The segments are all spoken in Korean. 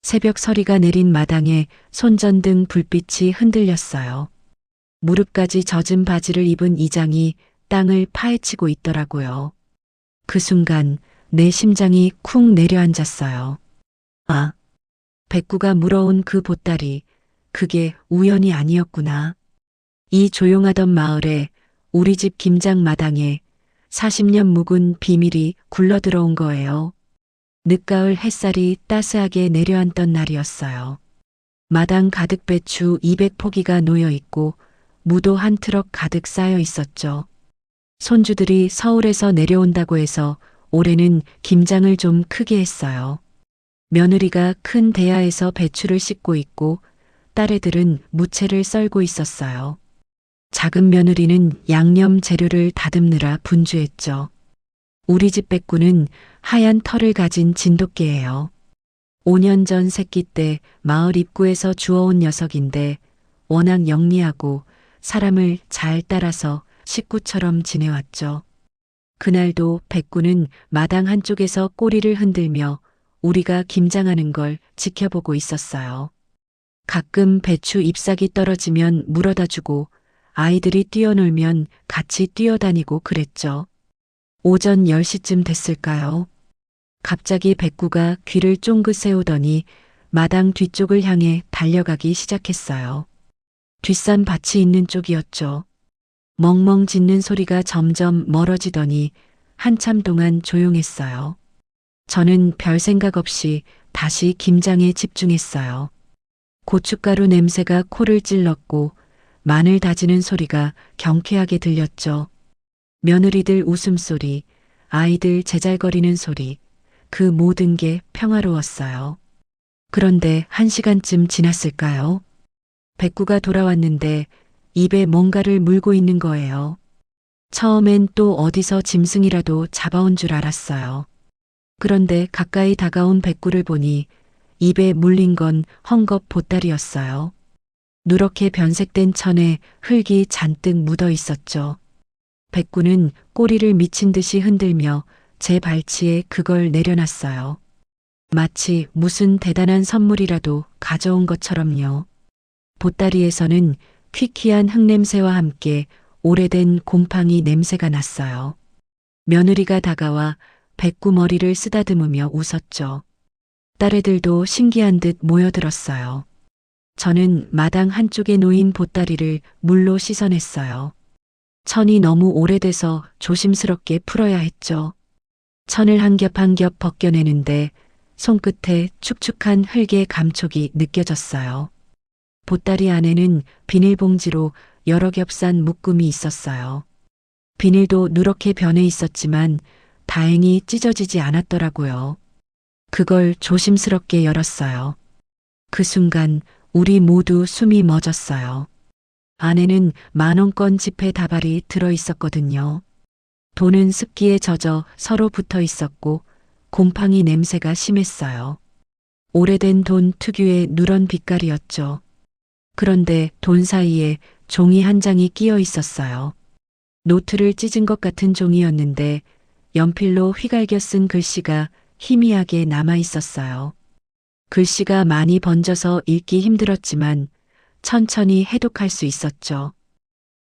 새벽 서리가 내린 마당에 손전등 불빛이 흔들렸어요. 무릎까지 젖은 바지를 입은 이장이 땅을 파헤치고 있더라고요. 그 순간 내 심장이 쿵 내려앉았어요. 아, 백구가 물어온 그 보따리, 그게 우연이 아니었구나. 이 조용하던 마을에 우리 집 김장 마당에 40년 묵은 비밀이 굴러들어온 거예요. 늦가을 햇살이 따스하게 내려앉던 날이었어요. 마당 가득 배추 200포기가 놓여 있고 무도 한 트럭 가득 쌓여 있었죠. 손주들이 서울에서 내려온다고 해서 올해는 김장을 좀 크게 했어요. 며느리가 큰 대야에서 배추를 씻고 있고 딸애들은 무채를 썰고 있었어요. 작은 며느리는 양념 재료를 다듬느라 분주했죠. 우리 집 백구는 하얀 털을 가진 진돗개예요. 5년 전 새끼 때 마을 입구에서 주워온 녀석인데 워낙 영리하고 사람을 잘 따라서 식구처럼 지내왔죠. 그날도 백구는 마당 한쪽에서 꼬리를 흔들며 우리가 김장하는 걸 지켜보고 있었어요. 가끔 배추 잎사귀 떨어지면 물어다 주고 아이들이 뛰어놀면 같이 뛰어다니고 그랬죠. 오전 10시쯤 됐을까요? 갑자기 백구가 귀를 쫑긋 세우더니 마당 뒤쪽을 향해 달려가기 시작했어요. 뒷산 밭이 있는 쪽이었죠. 멍멍 짖는 소리가 점점 멀어지더니 한참 동안 조용했어요. 저는 별 생각 없이 다시 김장에 집중했어요. 고춧가루 냄새가 코를 찔렀고 마늘 다지는 소리가 경쾌하게 들렸죠. 며느리들 웃음소리, 아이들 제잘거리는 소리, 그 모든 게 평화로웠어요. 그런데 1시간쯤 지났을까요? 백구가 돌아왔는데 입에 뭔가를 물고 있는 거예요. 처음엔 또 어디서 짐승이라도 잡아온 줄 알았어요. 그런데 가까이 다가온 백구를 보니 입에 물린 건 헝겊 보따리였어요. 누렇게 변색된 천에 흙이 잔뜩 묻어 있었죠. 백구는 꼬리를 미친 듯이 흔들며 제 발치에 그걸 내려놨어요. 마치 무슨 대단한 선물이라도 가져온 것처럼요. 보따리에서는 퀴퀴한 흙냄새와 함께 오래된 곰팡이 냄새가 났어요. 며느리가 다가와 백구 머리를 쓰다듬으며 웃었죠. 딸애들도 신기한 듯 모여들었어요. 저는 마당 한쪽에 놓인 보따리를 물로 씻어냈어요. 천이 너무 오래돼서 조심스럽게 풀어야 했죠. 천을 한 겹 한 겹 벗겨내는데 손끝에 축축한 흙의 감촉이 느껴졌어요. 보따리 안에는 비닐봉지로 여러 겹 싼 묶음이 있었어요. 비닐도 누렇게 변해 있었지만 다행히 찢어지지 않았더라고요. 그걸 조심스럽게 열었어요. 그 순간 우리 모두 숨이 멎었어요. 안에는 10,000원권 지폐 다발이 들어 있었거든요. 돈은 습기에 젖어 서로 붙어 있었고 곰팡이 냄새가 심했어요. 오래된 돈 특유의 누런 빛깔이었죠. 그런데 돈 사이에 종이 한 장이 끼어 있었어요. 노트를 찢은 것 같은 종이였는데 연필로 휘갈겨 쓴 글씨가 희미하게 남아 있었어요. 글씨가 많이 번져서 읽기 힘들었지만 천천히 해독할 수 있었죠.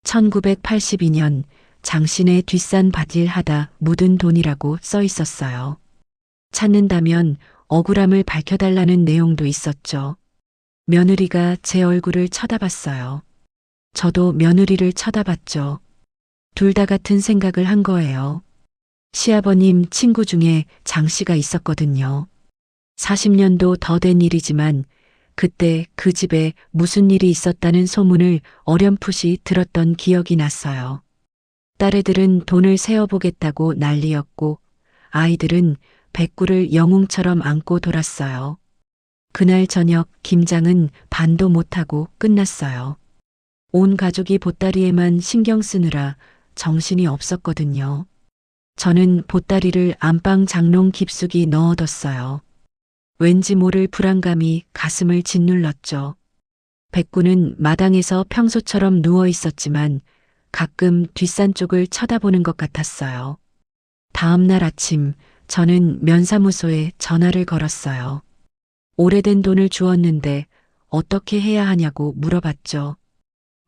1982년 장신의 뒷산 밭일 하다 묻은 돈이라고 써 있었어요. 찾는다면 억울함을 밝혀달라는 내용도 있었죠. 며느리가 제 얼굴을 쳐다봤어요. 저도 며느리를 쳐다봤죠. 둘 다 같은 생각을 한 거예요. 시아버님 친구 중에 장 씨가 있었거든요. 40년도 더 된 일이지만 그때 그 집에 무슨 일이 있었다는 소문을 어렴풋이 들었던 기억이 났어요. 딸애들은 돈을 세어보겠다고 난리였고 아이들은 백구를 영웅처럼 안고 돌았어요. 그날 저녁 김장은 반도 못하고 끝났어요. 온 가족이 보따리에만 신경 쓰느라 정신이 없었거든요. 저는 보따리를 안방 장롱 깊숙이 넣어뒀어요. 왠지 모를 불안감이 가슴을 짓눌렀죠. 백구는 마당에서 평소처럼 누워 있었지만 가끔 뒷산 쪽을 쳐다보는 것 같았어요. 다음 날 아침 저는 면사무소에 전화를 걸었어요. 오래된 돈을 주었는데 어떻게 해야 하냐고 물어봤죠.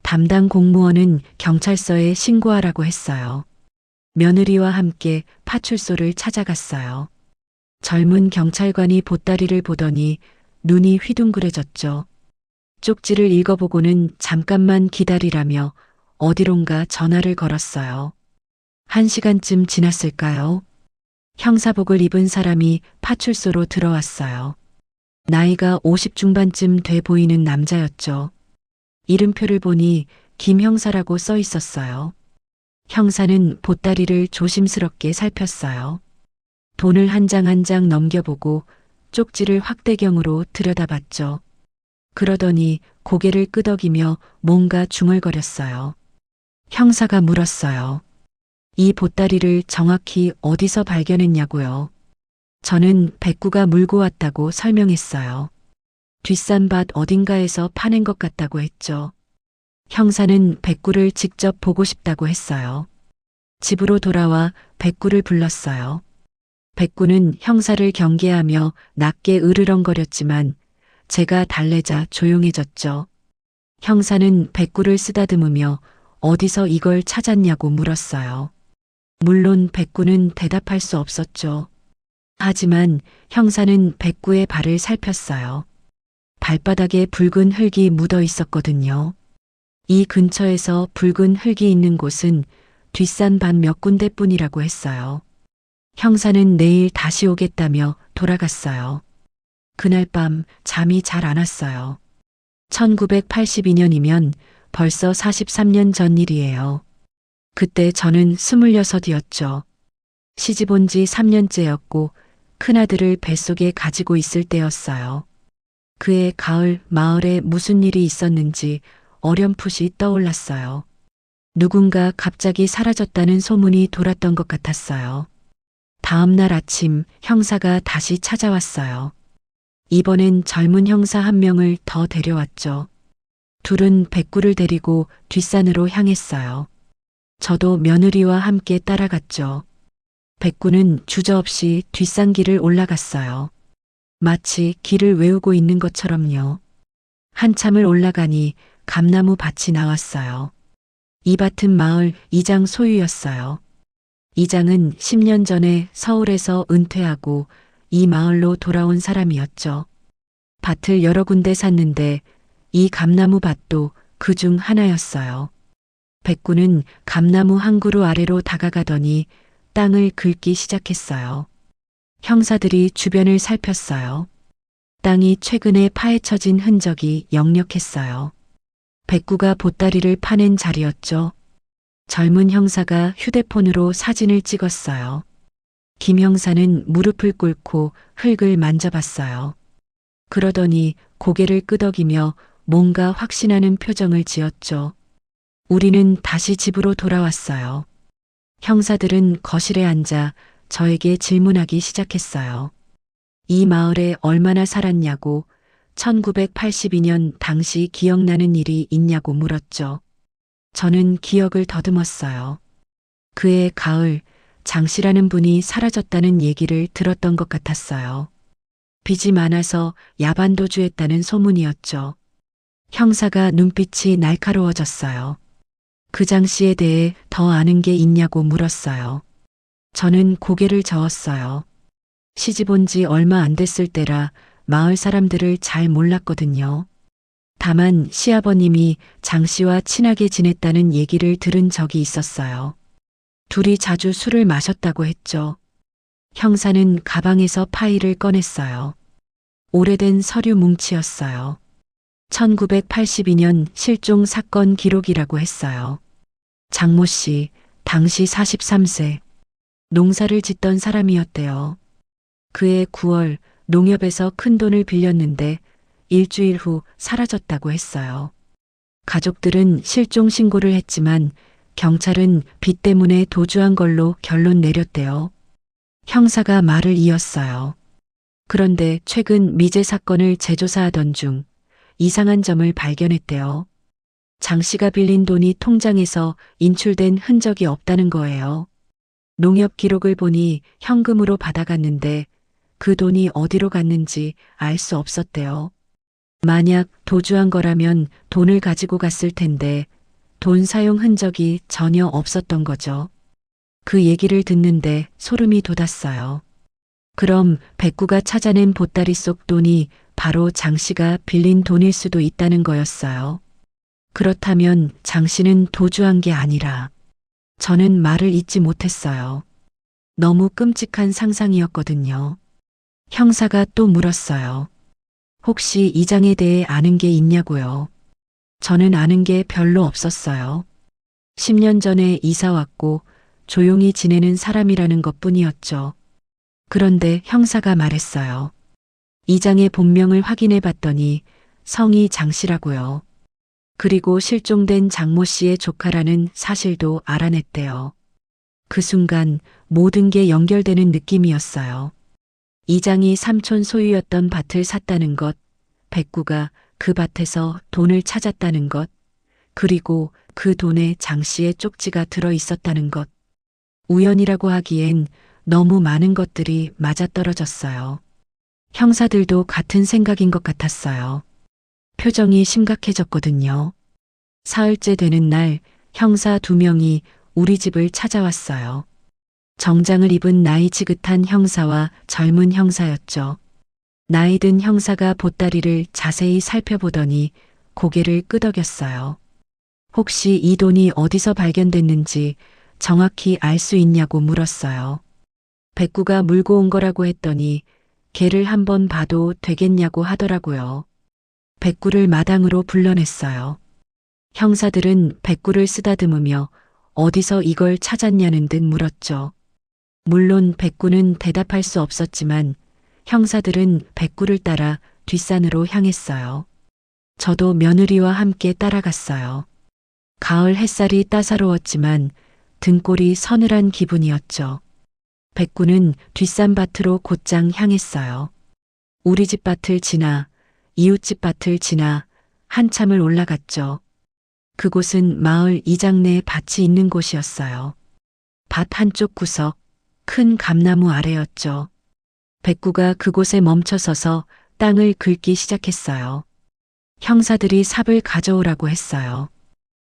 담당 공무원은 경찰서에 신고하라고 했어요. 며느리와 함께 파출소를 찾아갔어요. 젊은 경찰관이 보따리를 보더니 눈이 휘둥그레졌죠. 쪽지를 읽어보고는 잠깐만 기다리라며 어디론가 전화를 걸었어요. 1시간쯤 지났을까요? 형사복을 입은 사람이 파출소로 들어왔어요. 나이가 50 중반쯤 돼 보이는 남자였죠. 이름표를 보니 김 형사라고 써 있었어요. 형사는 보따리를 조심스럽게 살폈어요. 돈을 한 장 한 장 넘겨보고 쪽지를 확대경으로 들여다봤죠. 그러더니 고개를 끄덕이며 뭔가 중얼거렸어요. 형사가 물었어요. 이 보따리를 정확히 어디서 발견했냐고요. 저는 백구가 물고 왔다고 설명했어요. 뒷산밭 어딘가에서 파낸 것 같다고 했죠. 형사는 백구를 직접 보고 싶다고 했어요. 집으로 돌아와 백구를 불렀어요. 백구는 형사를 경계하며 낮게 으르렁거렸지만 제가 달래자 조용해졌죠. 형사는 백구를 쓰다듬으며 어디서 이걸 찾았냐고 물었어요. 물론 백구는 대답할 수 없었죠. 하지만 형사는 백구의 발을 살폈어요. 발바닥에 붉은 흙이 묻어 있었거든요. 이 근처에서 붉은 흙이 있는 곳은 뒷산밭 몇 군데뿐이라고 했어요. 형사는 내일 다시 오겠다며 돌아갔어요. 그날 밤 잠이 잘 안 왔어요. 1982년이면 벌써 43년 전 일이에요. 그때 저는 26이었죠. 시집 온 지 3년째였고 큰아들을 뱃속에 가지고 있을 때였어요. 그해 가을 마을에 무슨 일이 있었는지 어렴풋이 떠올랐어요. 누군가 갑자기 사라졌다는 소문이 돌았던 것 같았어요. 다음 날 아침 형사가 다시 찾아왔어요. 이번엔 젊은 형사 한 명을 더 데려왔죠. 둘은 백구를 데리고 뒷산으로 향했어요. 저도 며느리와 함께 따라갔죠. 백구는 주저없이 뒷산길을 올라갔어요. 마치 길을 외우고 있는 것처럼요. 한참을 올라가니 감나무 밭이 나왔어요. 이 밭은 마을 이장 소유였어요. 이장은 10년 전에 서울에서 은퇴하고 이 마을로 돌아온 사람이었죠. 밭을 여러 군데 샀는데 이 감나무 밭도 그 중 하나였어요. 백구는 감나무 한 그루 아래로 다가가더니 땅을 긁기 시작했어요. 형사들이 주변을 살폈어요. 땅이 최근에 파헤쳐진 흔적이 역력했어요. 백구가 보따리를 파낸 자리였죠. 젊은 형사가 휴대폰으로 사진을 찍었어요. 김 형사는 무릎을 꿇고 흙을 만져봤어요. 그러더니 고개를 끄덕이며 뭔가 확신하는 표정을 지었죠. 우리는 다시 집으로 돌아왔어요. 형사들은 거실에 앉아 저에게 질문하기 시작했어요. 이 마을에 얼마나 살았냐고, 1982년 당시 기억나는 일이 있냐고 물었죠. 저는 기억을 더듬었어요. 그해 가을 장씨라는 분이 사라졌다는 얘기를 들었던 것 같았어요. 빚이 많아서 야반도주했다는 소문이었죠. 형사가 눈빛이 날카로워졌어요. 그 장씨에 대해 더 아는 게 있냐고 물었어요. 저는 고개를 저었어요. 시집 온 지 얼마 안 됐을 때라 마을 사람들을 잘 몰랐거든요. 다만 시아버님이 장 씨와 친하게 지냈다는 얘기를 들은 적이 있었어요. 둘이 자주 술을 마셨다고 했죠. 형사는 가방에서 파일을 꺼냈어요. 오래된 서류 뭉치였어요. 1982년 실종 사건 기록이라고 했어요. 장모 씨, 당시 43세. 농사를 짓던 사람이었대요. 그해 9월 농협에서 큰 돈을 빌렸는데 일주일 후 사라졌다고 했어요. 가족들은 실종 신고를 했지만 경찰은 빚 때문에 도주한 걸로 결론 내렸대요. 형사가 말을 이었어요. 그런데 최근 미제 사건을 재조사하던 중 이상한 점을 발견했대요. 장 씨가 빌린 돈이 통장에서 인출된 흔적이 없다는 거예요. 농협 기록을 보니 현금으로 받아갔는데 그 돈이 어디로 갔는지 알 수 없었대요. 만약 도주한 거라면 돈을 가지고 갔을 텐데 돈 사용 흔적이 전혀 없었던 거죠. 그 얘기를 듣는데 소름이 돋았어요. 그럼 백구가 찾아낸 보따리 속 돈이 바로 장 씨가 빌린 돈일 수도 있다는 거였어요. 그렇다면 장 씨는 도주한 게 아니라 저는 말을 잇지 못했어요. 너무 끔찍한 상상이었거든요. 형사가 또 물었어요. 혹시 이 장에 대해 아는 게 있냐고요? 저는 아는 게 별로 없었어요. 10년 전에 이사 왔고 조용히 지내는 사람이라는 것 뿐이었죠. 그런데 형사가 말했어요. 이 장의 본명을 확인해 봤더니 성이 장 씨라고요. 그리고 실종된 장모 씨의 조카라는 사실도 알아냈대요. 그 순간 모든 게 연결되는 느낌이었어요. 이 장이 삼촌 소유였던 밭을 샀다는 것, 백구가 그 밭에서 돈을 찾았다는 것, 그리고 그 돈에 장 씨의 쪽지가 들어 있었다는 것. 우연이라고 하기엔 너무 많은 것들이 맞아떨어졌어요. 형사들도 같은 생각인 것 같았어요. 표정이 심각해졌거든요. 사흘째 되는 날 형사 2명이 우리 집을 찾아왔어요. 정장을 입은 나이 지긋한 형사와 젊은 형사였죠. 나이 든 형사가 보따리를 자세히 살펴보더니 고개를 끄덕였어요. 혹시 이 돈이 어디서 발견됐는지 정확히 알 수 있냐고 물었어요. 백구가 물고 온 거라고 했더니 걔를 한번 봐도 되겠냐고 하더라고요. 백구를 마당으로 불러냈어요. 형사들은 백구를 쓰다듬으며 어디서 이걸 찾았냐는 듯 물었죠. 물론 백구는 대답할 수 없었지만 형사들은 백구를 따라 뒷산으로 향했어요. 저도 며느리와 함께 따라갔어요. 가을 햇살이 따사로웠지만 등골이 서늘한 기분이었죠. 백구는 뒷산밭으로 곧장 향했어요. 우리 집 밭을 지나 이웃집 밭을 지나 한참을 올라갔죠. 그곳은 마을 이장내에 밭이 있는 곳이었어요. 밭 한쪽 구석, 큰 감나무 아래였죠. 백구가 그곳에 멈춰서서 땅을 긁기 시작했어요. 형사들이 삽을 가져오라고 했어요.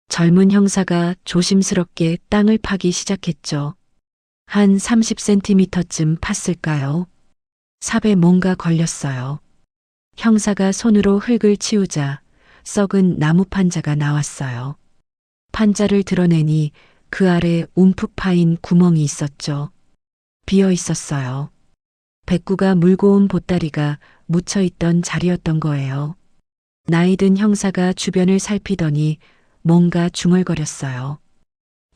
젊은 형사가 조심스럽게 땅을 파기 시작했죠. 한 30cm쯤 팠을까요? 삽에 뭔가 걸렸어요. 형사가 손으로 흙을 치우자 썩은 나무 판자가 나왔어요. 판자를 드러내니 그 아래 움푹 파인 구멍이 있었죠. 비어 있었어요. 백구가 물고 온 보따리가 묻혀있던 자리였던 거예요. 나이든 형사가 주변을 살피더니 뭔가 중얼거렸어요.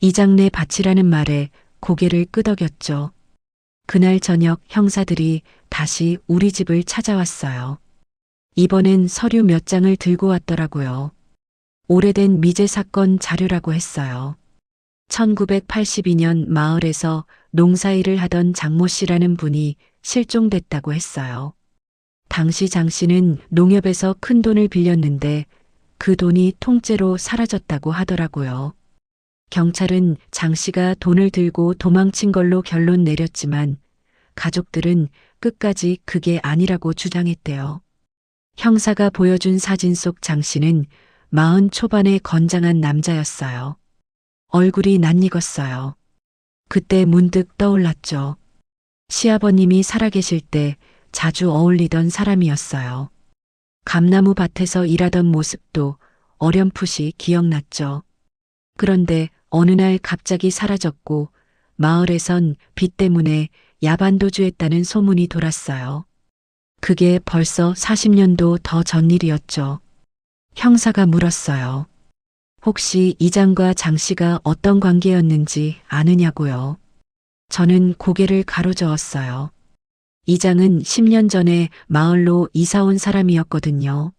이장내 밭이라는 말에 고개를 끄덕였죠. 그날 저녁 형사들이 다시 우리 집을 찾아왔어요. 이번엔 서류 몇 장을 들고 왔더라고요. 오래된 미제 사건 자료라고 했어요. 1982년 마을에서 농사일을 하던 장모 씨라는 분이 실종됐다고 했어요. 당시 장 씨는 농협에서 큰 돈을 빌렸는데 그 돈이 통째로 사라졌다고 하더라고요. 경찰은 장 씨가 돈을 들고 도망친 걸로 결론 내렸지만 가족들은 끝까지 그게 아니라고 주장했대요. 형사가 보여준 사진 속 장 씨는 40 초반의 건장한 남자였어요. 얼굴이 낯익었어요. 그때 문득 떠올랐죠. 시아버님이 살아계실 때 자주 어울리던 사람이었어요. 감나무 밭에서 일하던 모습도 어렴풋이 기억났죠. 그런데 어느 날 갑자기 사라졌고 마을에선 빚 때문에 야반도주했다는 소문이 돌았어요. 그게 벌써 40년도 더 전 일이었죠. 형사가 물었어요. 혹시 이장과 장 씨가 어떤 관계였는지 아느냐고요. 저는 고개를 가로저었어요. 이장은 10년 전에 마을로 이사 온 사람이었거든요.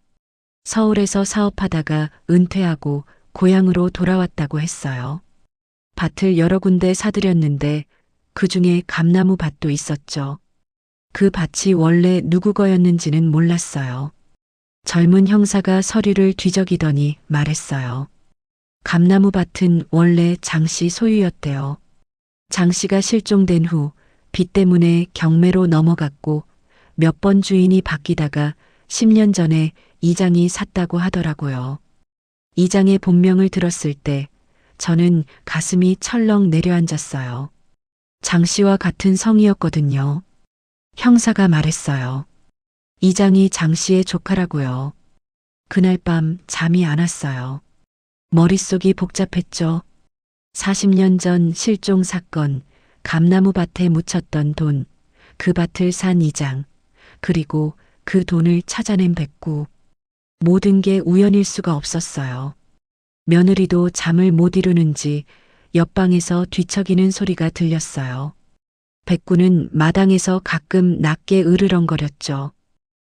서울에서 사업하다가 은퇴하고 고향으로 돌아왔다고 했어요. 밭을 여러 군데 사들였는데 그 중에 감나무 밭도 있었죠. 그 밭이 원래 누구 거였는지는 몰랐어요. 젊은 형사가 서류를 뒤적이더니 말했어요. 감나무 밭은 원래 장 씨 소유였대요. 장 씨가 실종된 후 빚 때문에 경매로 넘어갔고 몇 번 주인이 바뀌다가 10년 전에 이장이 샀다고 하더라고요. 이장의 본명을 들었을 때 저는 가슴이 철렁 내려앉았어요. 장 씨와 같은 성이었거든요. 형사가 말했어요. 이장이 장 씨의 조카라고요. 그날 밤 잠이 안 왔어요. 머릿속이 복잡했죠. 40년 전 실종 사건, 감나무 밭에 묻혔던 돈, 그 밭을 산 이장, 그리고 그 돈을 찾아낸 백구. 모든 게 우연일 수가 없었어요. 며느리도 잠을 못 이루는지 옆방에서 뒤척이는 소리가 들렸어요. 백구는 마당에서 가끔 낮게 으르렁거렸죠.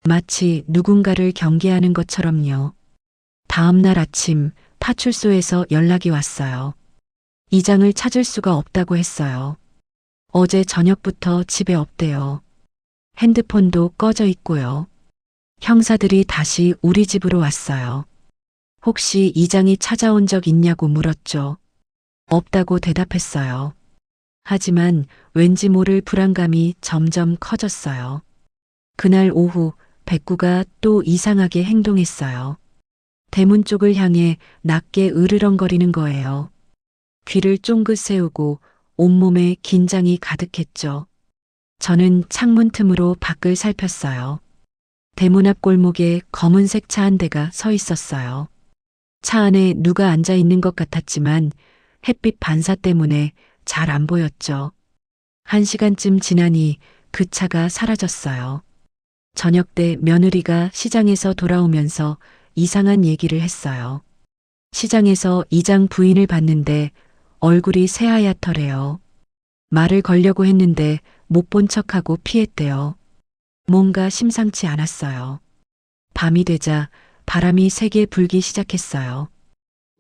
마치 누군가를 경계하는 것처럼요. 다음 날 아침 파출소에서 연락이 왔어요. 이장을 찾을 수가 없다고 했어요. 어제 저녁부터 집에 없대요. 핸드폰도 꺼져 있고요. 형사들이 다시 우리 집으로 왔어요. 혹시 이장이 찾아온 적 있냐고 물었죠. 없다고 대답했어요. 하지만 왠지 모를 불안감이 점점 커졌어요. 그날 오후 백구가 또 이상하게 행동했어요. 대문 쪽을 향해 낮게 으르렁거리는 거예요. 귀를 쫑긋 세우고 온몸에 긴장이 가득했죠. 저는 창문 틈으로 밖을 살폈어요. 대문 앞 골목에 검은색 차 한 대가 서 있었어요. 차 안에 누가 앉아 있는 것 같았지만 햇빛 반사 때문에 잘 안 보였죠. 1시간쯤 지나니 그 차가 사라졌어요. 저녁 때 며느리가 시장에서 돌아오면서 이상한 얘기를 했어요. 시장에서 이장 부인을 봤는데 얼굴이 새하얗더래요. 말을 걸려고 했는데 못 본 척하고 피했대요. 뭔가 심상치 않았어요. 밤이 되자 바람이 세게 불기 시작했어요.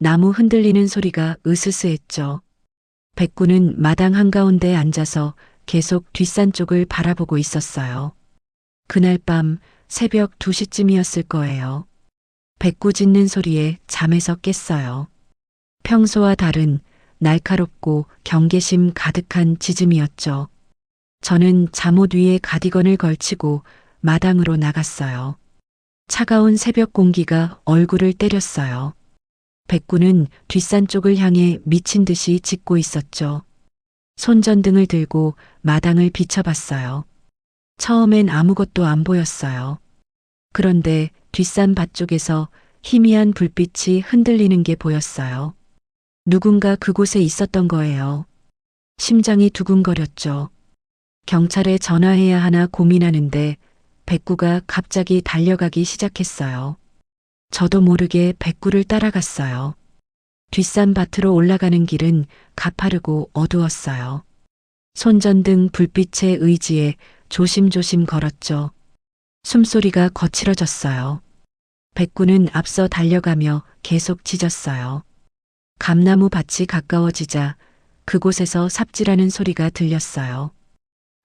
나무 흔들리는 소리가 으스스했죠. 백구는 마당 한가운데 앉아서 계속 뒷산 쪽을 바라보고 있었어요. 그날 밤 새벽 2시쯤이었을 거예요. 백구 짖는 소리에 잠에서 깼어요. 평소와 다른 날카롭고 경계심 가득한 짖음이었죠. 저는 잠옷 위에 가디건을 걸치고 마당으로 나갔어요. 차가운 새벽 공기가 얼굴을 때렸어요. 백구는 뒷산 쪽을 향해 미친 듯이 짖고 있었죠. 손전등을 들고 마당을 비춰봤어요. 처음엔 아무것도 안 보였어요. 그런데 뒷산 밭 쪽에서 희미한 불빛이 흔들리는 게 보였어요. 누군가 그곳에 있었던 거예요. 심장이 두근거렸죠. 경찰에 전화해야 하나 고민하는데 백구가 갑자기 달려가기 시작했어요. 저도 모르게 백구를 따라갔어요. 뒷산 밭으로 올라가는 길은 가파르고 어두웠어요. 손전등 불빛에 의지해 조심조심 걸었죠. 숨소리가 거칠어졌어요. 백구는 앞서 달려가며 계속 짖었어요. 감나무 밭이 가까워지자 그곳에서 삽질하는 소리가 들렸어요.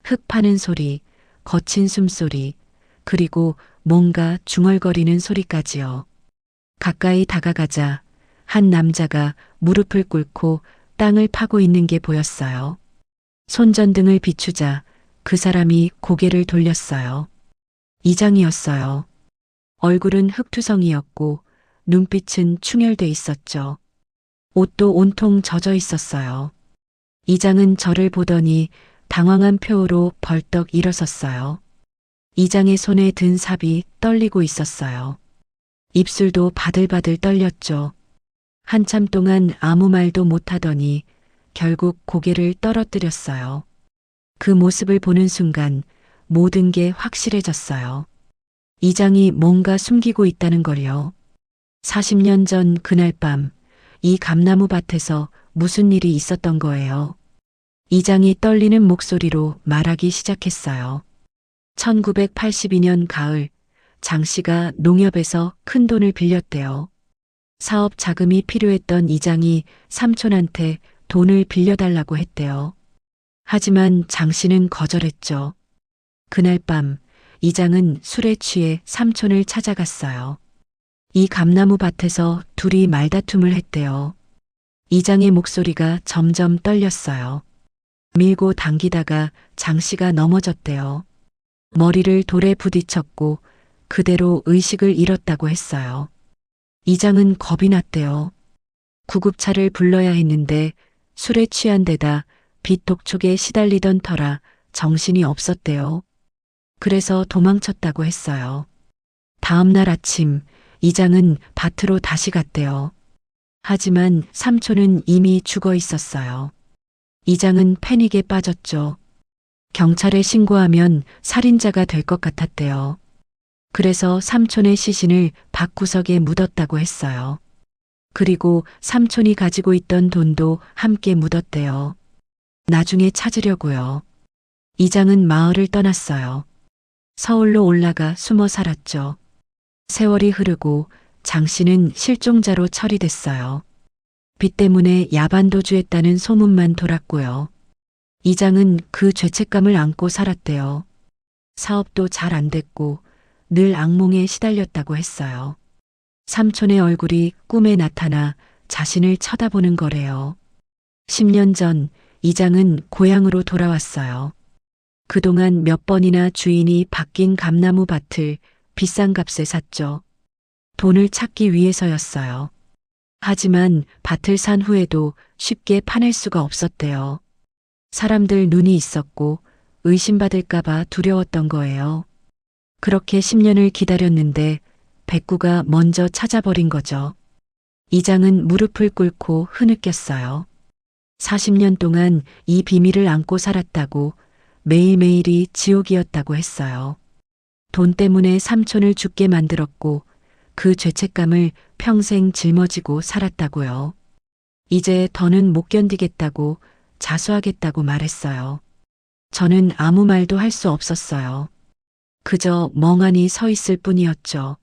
흙 파는 소리, 거친 숨소리, 그리고 뭔가 중얼거리는 소리까지요. 가까이 다가가자 한 남자가 무릎을 꿇고 땅을 파고 있는 게 보였어요. 손전등을 비추자 그 사람이 고개를 돌렸어요. 이장이었어요. 얼굴은 흙투성이었고 눈빛은 충혈돼 있었죠. 옷도 온통 젖어 있었어요. 이장은 저를 보더니 당황한 표로 벌떡 일어섰어요. 이장의 손에 든 삽이 떨리고 있었어요. 입술도 바들바들 떨렸죠. 한참 동안 아무 말도 못하더니 결국 고개를 떨어뜨렸어요. 그 모습을 보는 순간 모든 게 확실해졌어요. 이장이 뭔가 숨기고 있다는 걸요. 40년 전 그날 밤 이 감나무 밭에서 무슨 일이 있었던 거예요. 이장이 떨리는 목소리로 말하기 시작했어요. 1982년 가을 장 씨가 농협에서 큰 돈을 빌렸대요. 사업 자금이 필요했던 이장이 삼촌한테 돈을 빌려달라고 했대요. 하지만 장 씨는 거절했죠. 그날 밤 이장은 술에 취해 삼촌을 찾아갔어요. 이 감나무 밭에서 둘이 말다툼을 했대요. 이장의 목소리가 점점 떨렸어요. 밀고 당기다가 장 씨가 넘어졌대요. 머리를 돌에 부딪혔고 그대로 의식을 잃었다고 했어요. 이장은 겁이 났대요. 구급차를 불러야 했는데 술에 취한 데다 빛독촉에 시달리던 터라 정신이 없었대요. 그래서 도망쳤다고 했어요. 다음 날 아침 이장은 밭으로 다시 갔대요. 하지만 삼촌은 이미 죽어 있었어요. 이장은 패닉에 빠졌죠. 경찰에 신고하면 살인자가 될 것 같았대요. 그래서 삼촌의 시신을 밭구석에 묻었다고 했어요. 그리고 삼촌이 가지고 있던 돈도 함께 묻었대요. 나중에 찾으려고요. 이장은 마을을 떠났어요. 서울로 올라가 숨어 살았죠. 세월이 흐르고 장 씨는 실종자로 처리됐어요. 빚 때문에 야반도주했다는 소문만 돌았고요. 이장은 그 죄책감을 안고 살았대요. 사업도 잘 안 됐고 늘 악몽에 시달렸다고 했어요. 삼촌의 얼굴이 꿈에 나타나 자신을 쳐다보는 거래요. 10년 전 이장은 고향으로 돌아왔어요. 그동안 몇 번이나 주인이 바뀐 감나무 밭을 비싼 값에 샀죠. 돈을 찾기 위해서였어요. 하지만 밭을 산 후에도 쉽게 파낼 수가 없었대요. 사람들 눈이 있었고 의심받을까봐 두려웠던 거예요. 그렇게 10년을 기다렸는데 백구가 먼저 찾아버린 거죠. 이장은 무릎을 꿇고 흐느꼈어요. 40년 동안 이 비밀을 안고 살았다고 매일매일이 지옥이었다고 했어요. 돈 때문에 삼촌을 죽게 만들었고 그 죄책감을 평생 짊어지고 살았다고요. 이제 더는 못 견디겠다고 자수하겠다고 말했어요. 저는 아무 말도 할 수 없었어요. 그저 멍하니 서 있을 뿐이었죠.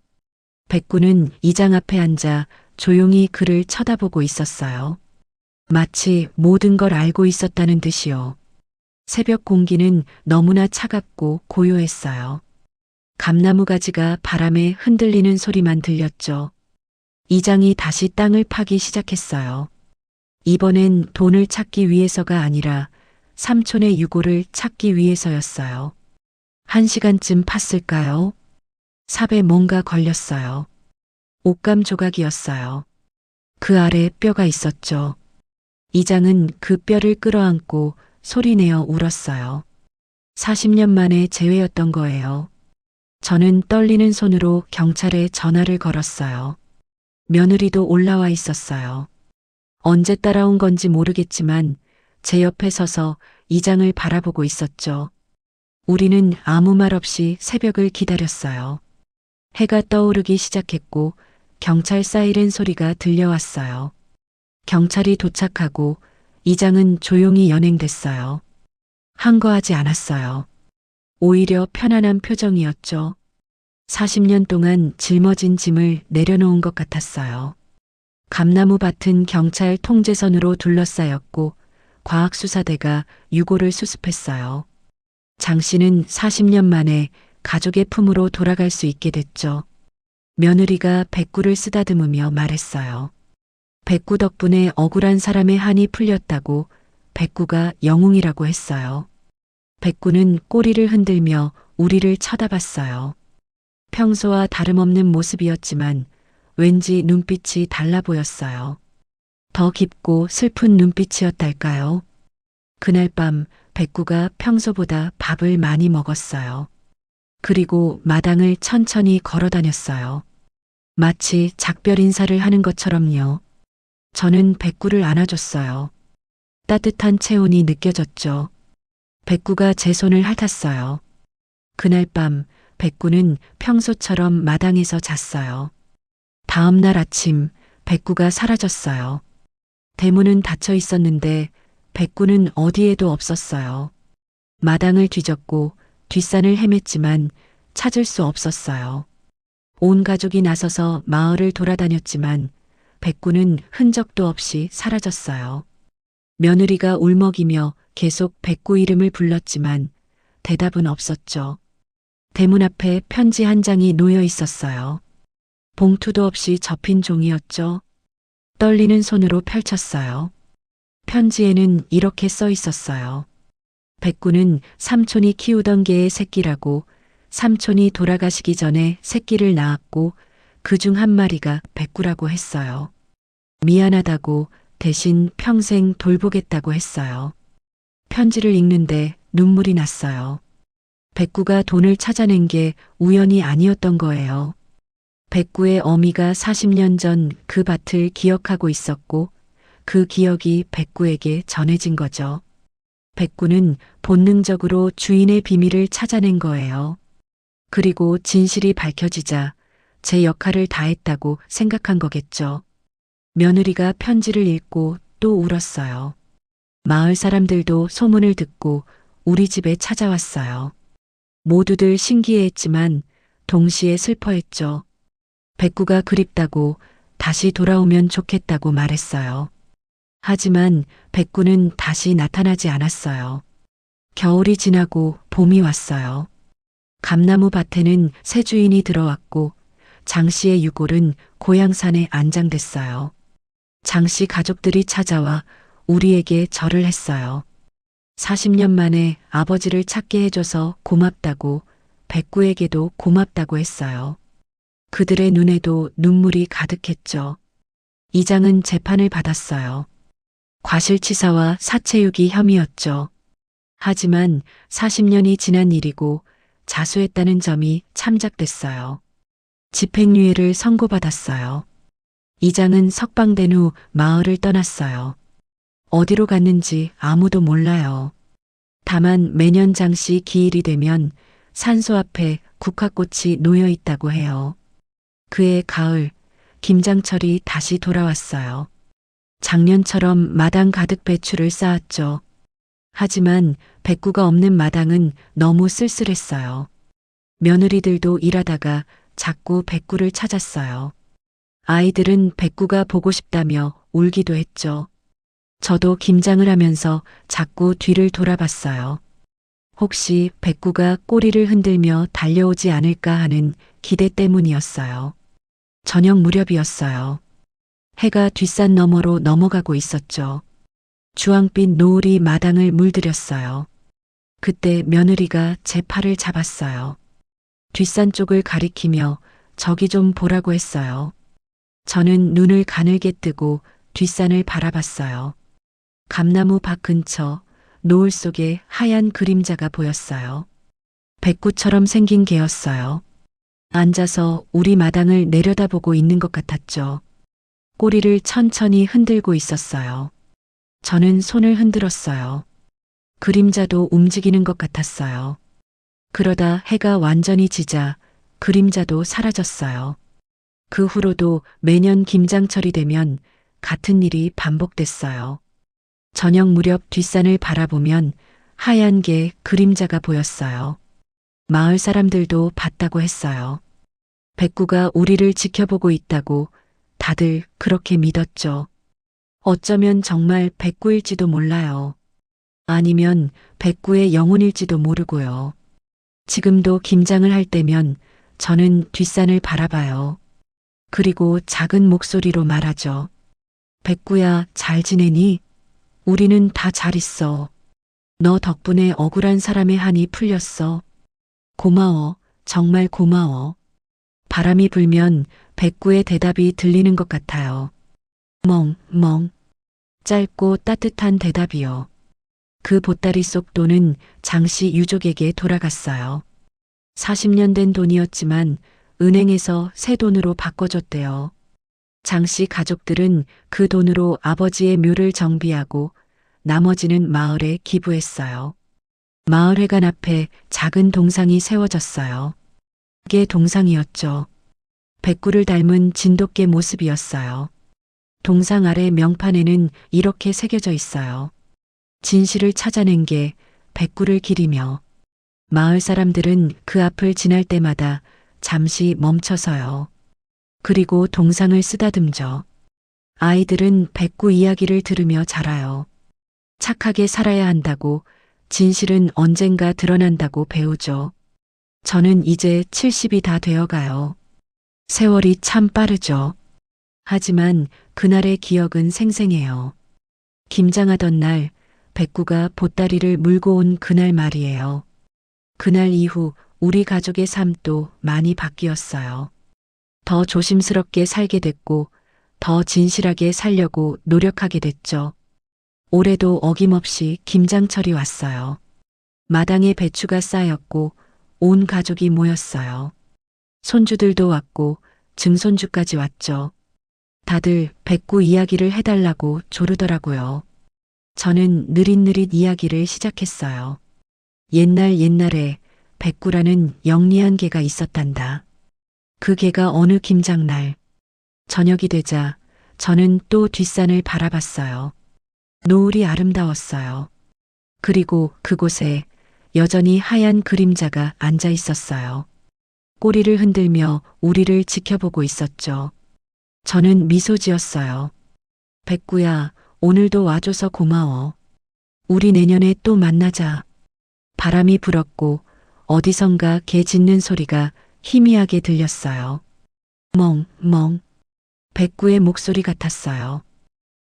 백구는 이장 앞에 앉아 조용히 그를 쳐다보고 있었어요. 마치 모든 걸 알고 있었다는 듯이요. 새벽 공기는 너무나 차갑고 고요했어요. 감나무 가지가 바람에 흔들리는 소리만 들렸죠. 이장이 다시 땅을 파기 시작했어요. 이번엔 돈을 찾기 위해서가 아니라 삼촌의 유골을 찾기 위해서였어요. 1시간쯤 팠을까요? 삽에 뭔가 걸렸어요. 옷감 조각이었어요. 그 아래 뼈가 있었죠. 이장은 그 뼈를 끌어안고 소리내어 울었어요. 40년 만에 재회였던 거예요. 저는 떨리는 손으로 경찰에 전화를 걸었어요. 며느리도 올라와 있었어요. 언제 따라온 건지 모르겠지만 제 옆에 서서 이장을 바라보고 있었죠. 우리는 아무 말 없이 새벽을 기다렸어요. 해가 떠오르기 시작했고 경찰 사이렌 소리가 들려왔어요. 경찰이 도착하고 이장은 조용히 연행됐어요. 항거하지 않았어요. 오히려 편안한 표정이었죠. 40년 동안 짊어진 짐을 내려놓은 것 같았어요. 감나무 밭은 경찰 통제선으로 둘러싸였고 과학수사대가 유골을 수습했어요. 장 씨는 40년 만에 가족의 품으로 돌아갈 수 있게 됐죠. 며느리가 백구를 쓰다듬으며 말했어요. 백구 덕분에 억울한 사람의 한이 풀렸다고 백구가 영웅이라고 했어요. 백구는 꼬리를 흔들며 우리를 쳐다봤어요. 평소와 다름없는 모습이었지만 왠지 눈빛이 달라 보였어요. 더 깊고 슬픈 눈빛이었달까요? 그날 밤 백구가 평소보다 밥을 많이 먹었어요. 그리고 마당을 천천히 걸어 다녔어요. 마치 작별 인사를 하는 것처럼요. 저는 백구를 안아줬어요. 따뜻한 체온이 느껴졌죠. 백구가 제 손을 핥았어요. 그날 밤 백구는 평소처럼 마당에서 잤어요. 다음 날 아침 백구가 사라졌어요. 대문은 닫혀 있었는데 백구는 어디에도 없었어요. 마당을 뒤졌고 뒷산을 헤맸지만 찾을 수 없었어요. 온 가족이 나서서 마을을 돌아다녔지만 백구는 흔적도 없이 사라졌어요. 며느리가 울먹이며 계속 백구 이름을 불렀지만 대답은 없었죠. 대문 앞에 편지 한 장이 놓여 있었어요. 봉투도 없이 접힌 종이었죠. 떨리는 손으로 펼쳤어요. 편지에는 이렇게 써 있었어요. 백구는 삼촌이 키우던 개의 새끼라고 삼촌이 돌아가시기 전에 새끼를 낳았고 그 중 한 마리가 백구라고 했어요. 미안하다고 대신 평생 돌보겠다고 했어요. 편지를 읽는데 눈물이 났어요. 백구가 돈을 찾아낸 게 우연이 아니었던 거예요. 백구의 어미가 40년 전 그 밭을 기억하고 있었고 그 기억이 백구에게 전해진 거죠. 백구는 본능적으로 주인의 비밀을 찾아낸 거예요. 그리고 진실이 밝혀지자 제 역할을 다했다고 생각한 거겠죠. 며느리가 편지를 읽고 또 울었어요. 마을 사람들도 소문을 듣고 우리 집에 찾아왔어요. 모두들 신기해했지만 동시에 슬퍼했죠. 백구가 그립다고 다시 돌아오면 좋겠다고 말했어요. 하지만 백구는 다시 나타나지 않았어요. 겨울이 지나고 봄이 왔어요. 감나무 밭에는 새 주인이 들어왔고 장 씨의 유골은 고향산에 안장됐어요. 장 씨 가족들이 찾아와 우리에게 절을 했어요. 40년 만에 아버지를 찾게 해줘서 고맙다고 백구에게도 고맙다고 했어요. 그들의 눈에도 눈물이 가득했죠. 이장은 재판을 받았어요. 과실치사와 사체유기 혐의였죠. 하지만 40년이 지난 일이고 자수했다는 점이 참작됐어요. 집행유예를 선고받았어요. 이장은 석방된 후 마을을 떠났어요. 어디로 갔는지 아무도 몰라요. 다만 매년 장씨 기일이 되면 산소 앞에 국화꽃이 놓여 있다고 해요. 그해 가을, 김장철이 다시 돌아왔어요. 작년처럼 마당 가득 배추를 쌓았죠. 하지만 백구가 없는 마당은 너무 쓸쓸했어요. 며느리들도 일하다가 자꾸 백구를 찾았어요. 아이들은 백구가 보고 싶다며 울기도 했죠. 저도 김장을 하면서 자꾸 뒤를 돌아봤어요. 혹시 백구가 꼬리를 흔들며 달려오지 않을까 하는 기대 때문이었어요. 저녁 무렵이었어요. 해가 뒷산 너머로 넘어가고 있었죠. 주황빛 노을이 마당을 물들였어요. 그때 며느리가 제 팔을 잡았어요. 뒷산 쪽을 가리키며 저기 좀 보라고 했어요. 저는 눈을 가늘게 뜨고 뒷산을 바라봤어요. 감나무 밭 근처 노을 속에 하얀 그림자가 보였어요. 백구처럼 생긴 개였어요. 앉아서 우리 마당을 내려다보고 있는 것 같았죠. 꼬리를 천천히 흔들고 있었어요. 저는 손을 흔들었어요. 그림자도 움직이는 것 같았어요. 그러다 해가 완전히 지자 그림자도 사라졌어요. 그 후로도 매년 김장철이 되면 같은 일이 반복됐어요. 저녁 무렵 뒷산을 바라보면 하얀 게 그림자가 보였어요. 마을 사람들도 봤다고 했어요. 백구가 우리를 지켜보고 있다고 다들 그렇게 믿었죠. 어쩌면 정말 백구일지도 몰라요. 아니면 백구의 영혼일지도 모르고요. 지금도 김장을 할 때면 저는 뒷산을 바라봐요. 그리고 작은 목소리로 말하죠. 백구야, 잘 지내니? 우리는 다 잘 있어. 너 덕분에 억울한 사람의 한이 풀렸어. 고마워, 정말 고마워. 바람이 불면 백구의 대답이 들리는 것 같아요. 멍. 짧고 따뜻한 대답이요. 그 보따리 속 돈은 장씨 유족에게 돌아갔어요. 40년 된 돈이었지만 은행에서 새 돈으로 바꿔줬대요. 장씨 가족들은 그 돈으로 아버지의 묘를 정비하고 나머지는 마을에 기부했어요. 마을회관 앞에 작은 동상이 세워졌어요. 그게 동상이었죠. 백구를 닮은 진돗개 모습이었어요. 동상 아래 명판에는 이렇게 새겨져 있어요. 진실을 찾아낸 게 백구를 기리며. 마을 사람들은 그 앞을 지날 때마다 잠시 멈춰서요. 그리고 동상을 쓰다듬죠. 아이들은 백구 이야기를 들으며 자라요. 착하게 살아야 한다고, 진실은 언젠가 드러난다고 배우죠. 저는 이제 70이 다 되어가요. 세월이 참 빠르죠. 하지만 그날의 기억은 생생해요. 김장하던 날 백구가 보따리를 물고 온 그날 말이에요. 그날 이후 우리 가족의 삶도 많이 바뀌었어요. 더 조심스럽게 살게 됐고, 더 진실하게 살려고 노력하게 됐죠. 올해도 어김없이 김장철이 왔어요. 마당에 배추가 쌓였고, 온 가족이 모였어요. 손주들도 왔고, 증손주까지 왔죠. 다들 백구 이야기를 해달라고 조르더라고요. 저는 느릿느릿 이야기를 시작했어요. 옛날에 백구라는 영리한 개가 있었단다. 그 개가 어느 김장날 저녁이 되자 저는 또 뒷산을 바라봤어요. 노을이 아름다웠어요. 그리고 그곳에 여전히 하얀 그림자가 앉아 있었어요. 꼬리를 흔들며 우리를 지켜보고 있었죠. 저는 미소 지었어요. 백구야, 오늘도 와줘서 고마워. 우리 내년에 또 만나자. 바람이 불었고 어디선가 개 짖는 소리가 희미하게 들렸어요. 멍, 백구의 목소리 같았어요.